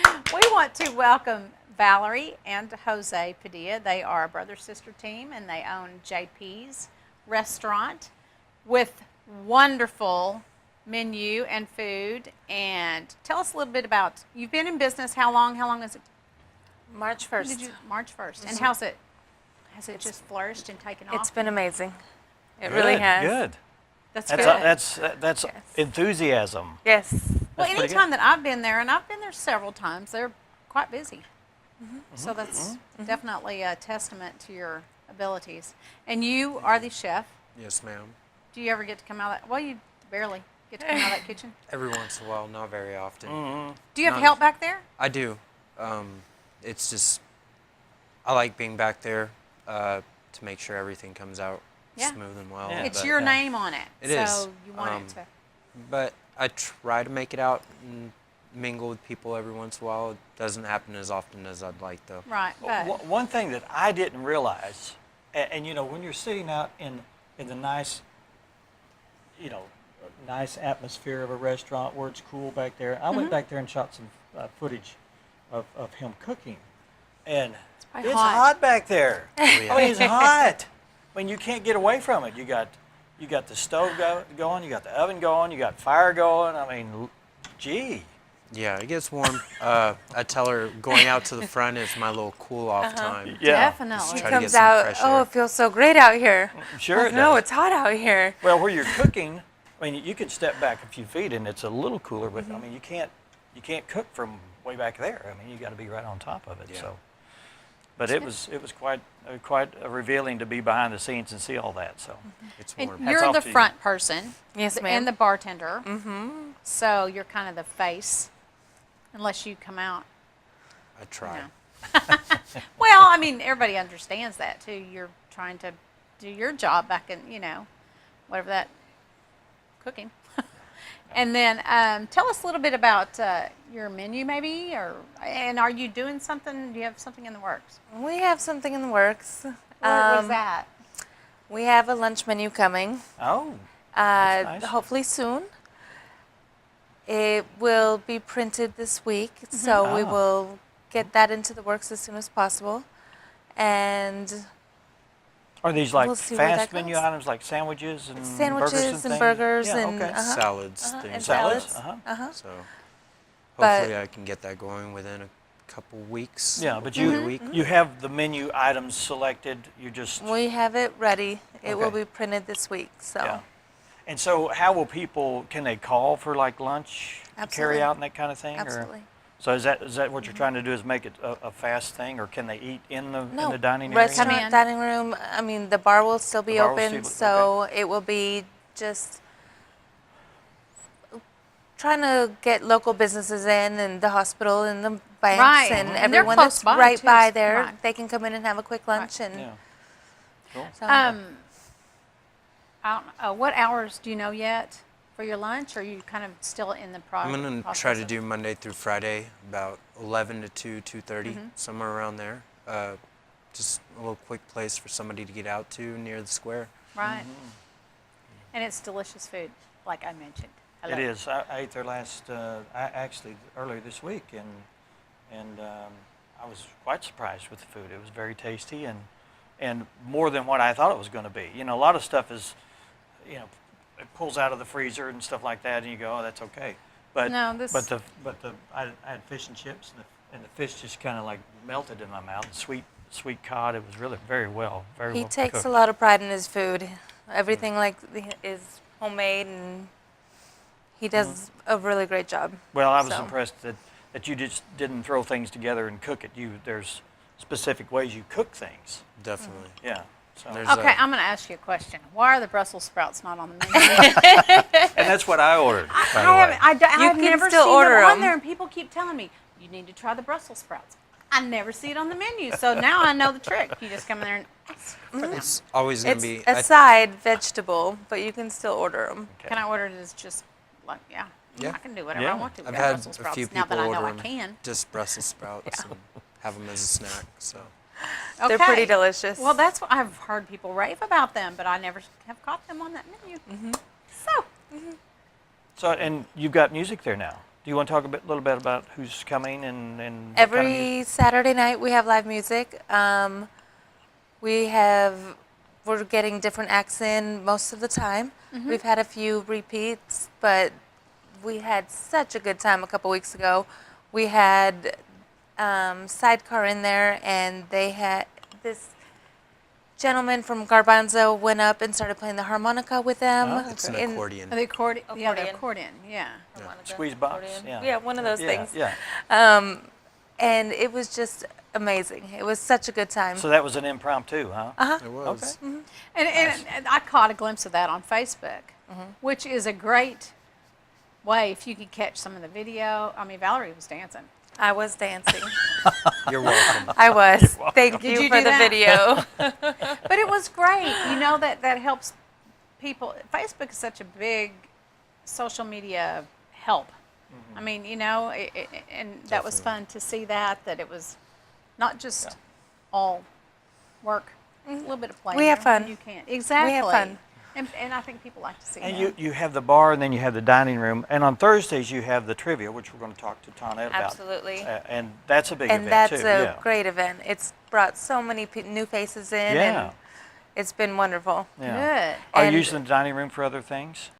We want to welcome Valerie and Jose Padilla. They are a brother-sister team, and they own JP's Restaurant with wonderful menu and food. And tell us a little bit about, you've been in business how long? How long is it? March When 1st. did you, March 1st. And how's it? Has it just flourished and taken off? It's been amazing. It Good, really has. Good. That's That's good. that's Yes. enthusiasm. Yes. Well, That's pretty anytime good. that I've been there, and I've been there several times, they're quite busy. So that's definitely a testament to your abilities. And you are the chef. Yes, ma'am. Do you ever get to come out of that? Well, you barely get to come out of that kitchen. Every once in a while, not very often. Do you have Not- help back there? I do. It's just, I like being back there to make sure everything comes out Yeah. smooth and well. Yeah. It's but, your name on it. It so is. you want it to. But I try to make it out and mingle with people every once in a while. It doesn't happen as often as I'd like, though. Right. But One thing that I didn't realize, and you know, when you're sitting out in the nice, you know, nice atmosphere of a restaurant where it's cool back there, I went back there and shot some footage of him cooking, and probably it's hot. hot back there. yeah. I mean, it's hot. I mean, you can't get away from it. You got the stove going, you got the oven going, you got fire going. I mean, gee. Yeah, it gets warm. I tell her going out to the front is my little cool off time. Yeah. definitely. She Try to get comes some out, fresh oh, air. it feels so great out here. Sure Like, it no, does. it's hot out here. Well, where you're cooking, I mean, you can step back a few feet and it's a little cooler, but I mean, you can't cook from way back there. I mean, you got to be right on top of it. Yeah. So, but it was quite revealing to be behind the scenes and see all that. So, It's And warm. Hats you're off the to you. front person. Yes, ma'am. And the bartender. So you're kind of the face, unless you come out. I try. No. Well, I mean, everybody understands that too. You're trying to do your job back in, whatever that cooking. And then tell us a little bit about your menu, maybe, and are you doing something? Do you have something in the works? We have something in the works. What is that? We have a lunch menu coming, oh, that's nice. hopefully soon. It will be printed this week, so we Ah. will get that into the works as soon as possible. And Are these like We'll see where that fast menu goes. items, like sandwiches and Sandwiches burgers and things? burgers Yeah, and, okay. Salads, and things salads. like that. Uh-huh. So But- hopefully I can get that going within a couple weeks. Yeah, but hopefully a you week. you have the menu items selected. You just We have it ready. It will Okay. be printed this week. So yeah. And so, how will people? Can they call for like lunch, Absolutely. carry out, and that kind of thing? absolutely. Or, so is that what you're trying to do? Is make it a fast thing, or can they eat in the No, dining area? restaurant, Come in. dining room. I mean, the bar will still be The bar will open, still- so it will be just trying to get local businesses in, and the hospital, and the banks, Right. and And they're everyone close that's by, right too, by so- there. right. They can come in and have a quick lunch, and Yeah. Cool. so I don't know, what hours do you know yet for your lunch? Or are you kind of still in the I'm process? gonna try to do Monday through Friday, about 11 to 2, 2:30, somewhere around there. Just a little quick place for somebody to get out to near the square. Right. And it's delicious food, like I mentioned. I It love is. I ate there actually earlier this week, and I was quite surprised with the food. It was very tasty and more than what I thought it was going to be. You know, a lot of stuff is, you know, it pulls out of the freezer and stuff like that, and you go, oh, that's okay. But No, this- I had fish and chips, and the fish just kind of like melted in my mouth. Sweet cod. It was really very well he takes cooked. a lot of pride in his food. Everything is homemade, and he does a really great job. Well, I was So. impressed that you just didn't throw things together and cook it. There's specific ways you cook things. Definitely. Yeah. So, There's Okay, a- I'm going to ask you a question. Why are the Brussels sprouts not on the menu? and that's what I ordered. By the I way. haven't. I've can never still seen order them on 'em. there, and people keep telling me you need to try the Brussels sprouts. I never see it on the menu, so now I know the trick. You just come in there and ask for them. It's always gonna It's be. a side vegetable, but you can still order them. Okay. Can I order it as just like Yeah. I can do whatever Yeah. I want to with I've the had Brussels a sprouts few now people that I know order I 'em can. just Brussels sprouts and have them as a snack. So They're pretty Okay. delicious. Well, that's what I've heard people rave about them, but I never have caught them on that menu. So So, and you've got music there now. Do you want to talk little bit about who's coming and what kind of Every music? Saturday night we have live music. We're getting different acts in most of the time. We've had a few repeats, but we had such a good time a couple weeks ago. We had Sidecar in there, and they had this gentleman from Garbanzo went up and started playing the harmonica with them. Oh, It's an in- accordion. The accordion. Yeah, the Accordion. accordion. Yeah. harmonica, Squeeze box, accordion. yeah. one of those Yeah, things. yeah. And it was just amazing. It was such a good time. So that was an impromptu, huh? It was. Okay. And I caught a glimpse of that on Facebook, which is a great way if you could catch some of the video. I mean, Valerie was dancing. I was dancing. You're welcome. I was. Thank Did you you for do the that? video. But it was great. You know, that helps people. Facebook is such a big social media help. I mean, you know, and that was fun to see that it was not just all work. A little bit of play. We in have there when fun. You can exactly. fun. And I think people like to see And that. you have the bar, and then you have the dining room, and on Thursdays you have the trivia, which we're going to talk to Tonette about. Absolutely. And that's a big And event that's too. a Yeah. great event. It's brought so many new faces in, Yeah. and it's been wonderful. Yeah. Good. Are you And- using the dining room for other things?